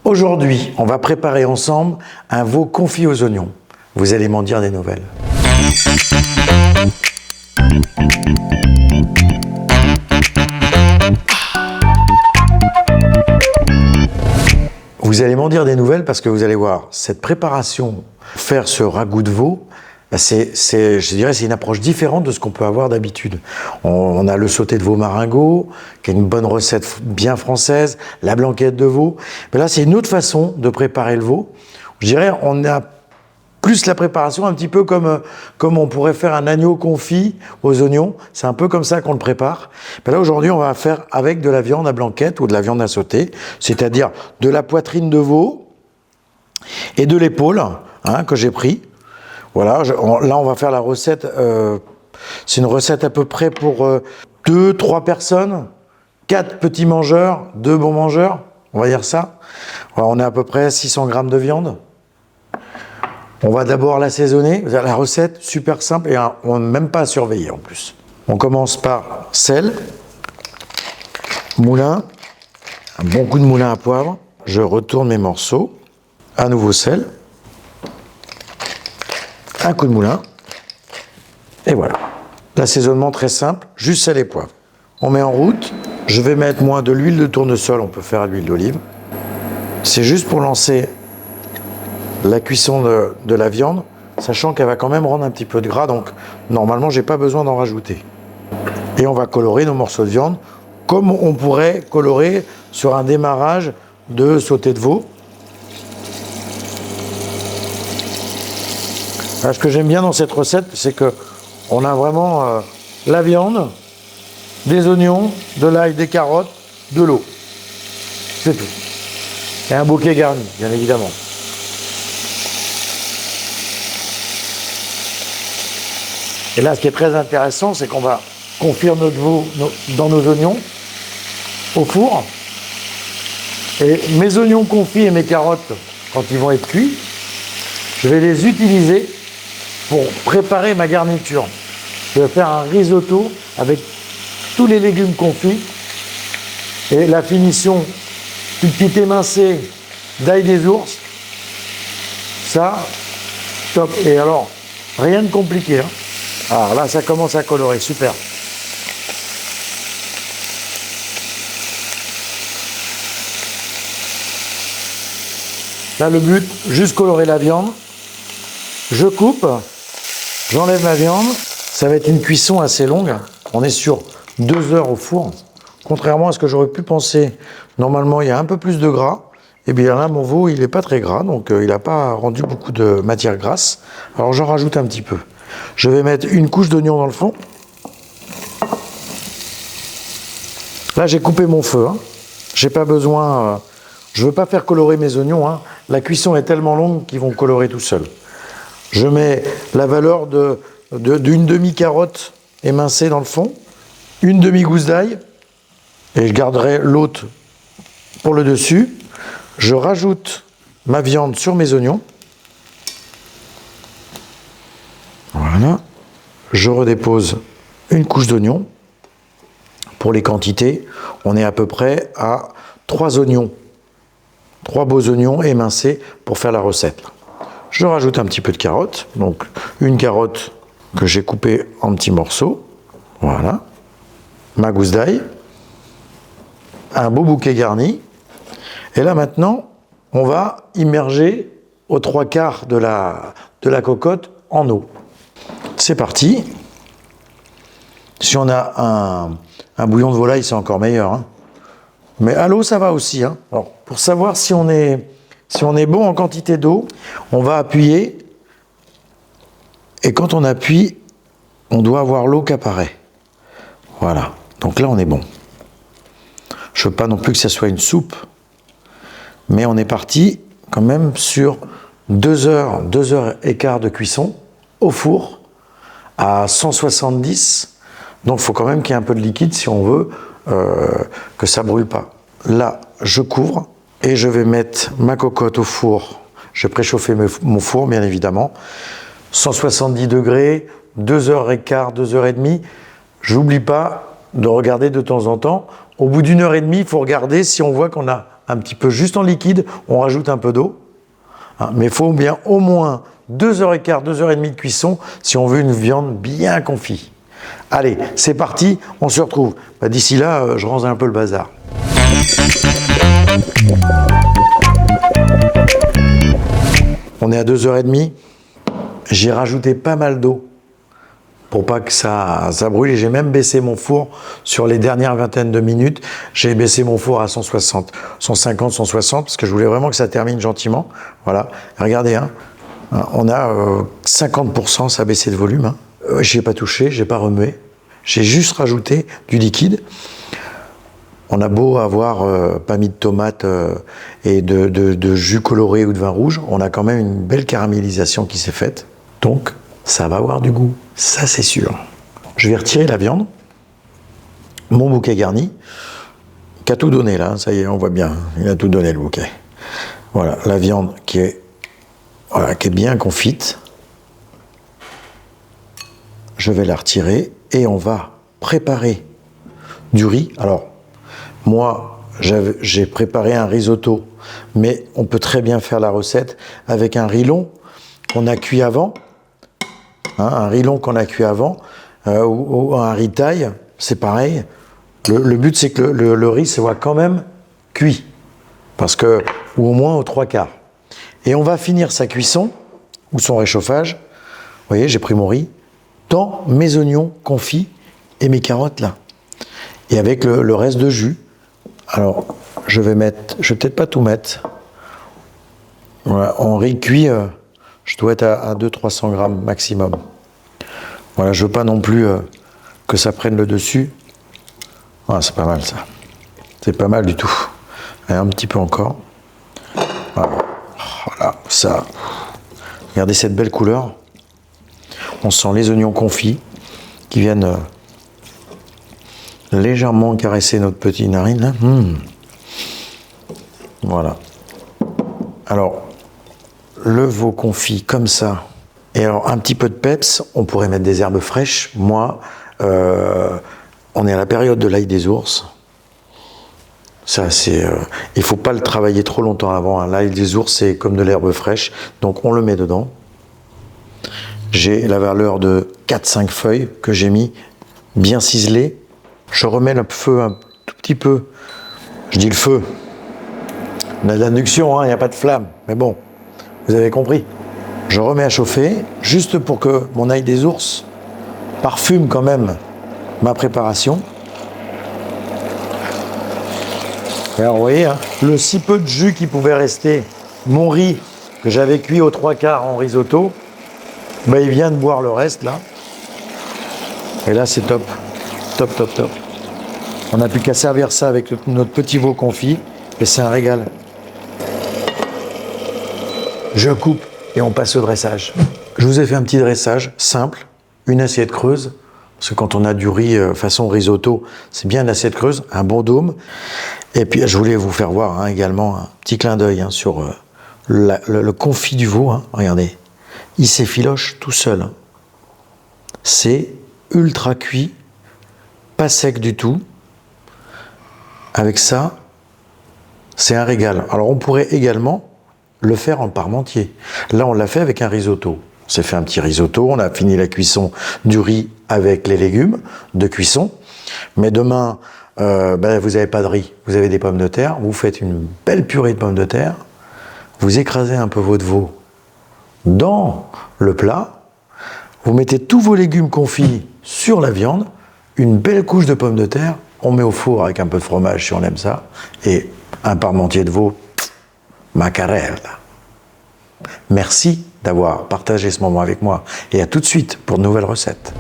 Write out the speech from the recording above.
Aujourd'hui, on va préparer ensemble un veau confit aux oignons. Vous allez m'en dire des nouvelles. Vous allez m'en dire des nouvelles parce que vous allez voir, cette préparation, faire ce ragoût de veau, je dirais c'est une approche différente de ce qu'on peut avoir d'habitude. On a le sauté de veau maringot, qui est une bonne recette bien française, la blanquette de veau. Mais là, c'est une autre façon de préparer le veau. Je dirais, on a plus la préparation un petit peu comme on pourrait faire un agneau confit aux oignons. C'est un peu comme ça qu'on le prépare. Mais là, aujourd'hui, on va faire avec de la viande à blanquette ou de la viande à sauter, c'est-à-dire de la poitrine de veau et de l'épaule que j'ai pris. Voilà, là on va faire la recette, c'est une recette à peu près pour 2-3 personnes, 4 petits mangeurs, 2 bons mangeurs, on va dire ça. Voilà, on est à peu près 600 grammes de viande. On va d'abord l'assaisonner, la recette super simple et on n'a même pas à surveiller en plus. On commence par sel, moulin, un bon coup de moulin à poivre, je retourne mes morceaux, à nouveau sel. Un coup de moulin, et voilà. L'assaisonnement très simple, juste sel et poivre. On met en route, je vais mettre moins de l'huile de tournesol, on peut faire à l'huile d'olive. C'est juste pour lancer la cuisson de la viande, sachant qu'elle va quand même rendre un petit peu de gras, donc normalement j'ai pas besoin d'en rajouter. Et on va colorer nos morceaux de viande, comme on pourrait colorer sur un démarrage de sauté de veau. Alors, ce que j'aime bien dans cette recette, c'est qu'on a vraiment la viande, des oignons, de l'ail, des carottes, de l'eau. C'est tout. Et un bouquet garni, bien évidemment. Et là, ce qui est très intéressant, c'est qu'on va confire notre veau dans nos oignons au four. Et mes oignons confits et mes carottes, quand ils vont être cuits, je vais les utiliser pour préparer ma garniture. Je vais faire un risotto avec tous les légumes confits et la finition, une petite émincée d'ail des ours. Ça, top. Et alors, rien de compliqué. Alors là, ça commence à colorer, super. Là, le but, juste colorer la viande. Je coupe. J'enlève ma viande, ça va être une cuisson assez longue, on est sur 2 heures au four. Contrairement à ce que j'aurais pu penser, normalement il y a un peu plus de gras, et bien là mon veau il n'est pas très gras, donc il n'a pas rendu beaucoup de matière grasse. Alors j'en rajoute un petit peu. Je vais mettre une couche d'oignon dans le fond. Là j'ai coupé mon feu, j'ai pas besoin, je veux pas faire colorer mes oignons, la cuisson est tellement longue qu'ils vont colorer tout seuls. Je mets la valeur d'une demi-carotte émincée dans le fond, une demi-gousse d'ail, et je garderai l'autre pour le dessus. Je rajoute ma viande sur mes oignons. Voilà. Je redépose une couche d'oignon. Pour les quantités, on est à peu près à 3 oignons, 3 beaux oignons émincés pour faire la recette. Je rajoute un petit peu de carotte, donc une carotte que j'ai coupée en petits morceaux, voilà, ma gousse d'ail, un beau bouquet garni, et là maintenant, on va immerger aux 3/4 de la cocotte en eau. C'est parti. Si on a un bouillon de volaille, c'est encore meilleur, mais à l'eau, ça va aussi. Alors, pour savoir si on est bon en quantité d'eau, on va appuyer. Et quand on appuie, on doit avoir l'eau qui apparaît. Voilà. Donc là, on est bon. Je ne veux pas non plus que ça soit une soupe. Mais on est parti quand même sur 2 heures, 2 heures et quart de cuisson au four à 170. Donc il faut quand même qu'il y ait un peu de liquide si on veut que ça ne brûle pas. Là, je couvre. Et je vais mettre ma cocotte au four. Je vais préchauffer mon four, bien évidemment. 170 degrés, 2 heures et quart, 2 heures et demie. J'oublie pas de regarder de temps en temps. Au bout d'1 heure et demie, il faut regarder si on voit qu'on a un petit peu juste en liquide, on rajoute un peu d'eau. Hein, mais il faut bien au moins 2h15, 2h30 de cuisson si on veut une viande bien confite. Allez, c'est parti, on se retrouve. D'ici là, je range un peu le bazar. On est à 2h30. J'ai rajouté pas mal d'eau pour pas que ça brûle. Et j'ai même baissé mon four sur les dernières vingtaines de minutes. J'ai baissé mon four à 160, 150, 160 parce que je voulais vraiment que ça termine gentiment. Voilà, regardez, hein, on a 50%, ça a baissé de volume. Hein. J'ai pas touché, j'ai pas remué. J'ai juste rajouté du liquide. On a beau avoir pas mis de tomates et de jus coloré ou de vin rouge, on a quand même une belle caramélisation qui s'est faite. Donc, ça va avoir du goût, ça c'est sûr. Je vais retirer la viande, mon bouquet garni, qui a tout donné là, ça y est, on voit bien, il a tout donné le bouquet. Voilà, la viande qui est bien confite. Je vais la retirer et on va préparer du riz. Alors, moi, j'ai préparé un risotto, mais on peut très bien faire la recette avec un riz long qu'on a cuit avant. Hein, un riz long qu'on a cuit avant, ou un riz taille, c'est pareil. Le but, c'est que le riz soit quand même cuit, parce que, ou au moins aux 3/4. Et on va finir sa cuisson, ou son réchauffage. Vous voyez, j'ai pris mon riz, dans mes oignons confits et mes carottes là. Et avec le reste de jus. Alors, je vais peut-être pas tout mettre. Voilà, en riz cuit, je dois être à 200-300 grammes maximum. Voilà, je veux pas non plus que ça prenne le dessus. Voilà, c'est pas mal ça. C'est pas mal du tout. Allez, un petit peu encore. Voilà, ça. Regardez cette belle couleur. On sent les oignons confits qui viennent légèrement caresser notre petite narine là. Voilà. Alors, le veau confit comme ça. Et alors, un petit peu de peps, on pourrait mettre des herbes fraîches. Moi, on est à la période de l'ail des ours. Ça, c'est. Il faut pas le travailler trop longtemps avant. Hein. L'ail des ours, c'est comme de l'herbe fraîche. Donc, on le met dedans. J'ai la valeur de 4-5 feuilles que j'ai mis bien ciselées. Je remets le feu un tout petit peu. Je dis le feu. On a de l'induction, hein, il n'y a pas de flamme. Mais bon, vous avez compris. Je remets à chauffer, juste pour que mon ail des ours parfume quand même ma préparation. Et alors, vous voyez, hein, le si peu de jus qui pouvait rester, mon riz que j'avais cuit aux 3/4 en risotto, ben, il vient de boire le reste là. Et là, c'est top. Top, top, top. On n'a plus qu'à servir ça avec notre petit veau confit et c'est un régal. Je coupe et on passe au dressage. Je vous ai fait un petit dressage simple, une assiette creuse, parce que quand on a du riz façon risotto, c'est bien une assiette creuse, un bon dôme. Et puis je voulais vous faire voir également un petit clin d'œil sur le confit du veau. Hein. Regardez, il s'effiloche tout seul. Hein. C'est ultra cuit, pas sec du tout. Avec ça, c'est un régal. Alors on pourrait également le faire en parmentier. Là, on l'a fait avec un risotto. On s'est fait un petit risotto, on a fini la cuisson du riz avec les légumes de cuisson. Mais demain, vous n'avez pas de riz, vous avez des pommes de terre, vous faites une belle purée de pommes de terre, vous écrasez un peu votre veau dans le plat, vous mettez tous vos légumes confits sur la viande, une belle couche de pommes de terre, on met au four avec un peu de fromage si on aime ça, et un parmentier de veau, macarella. Merci d'avoir partagé ce moment avec moi et à tout de suite pour de nouvelles recettes.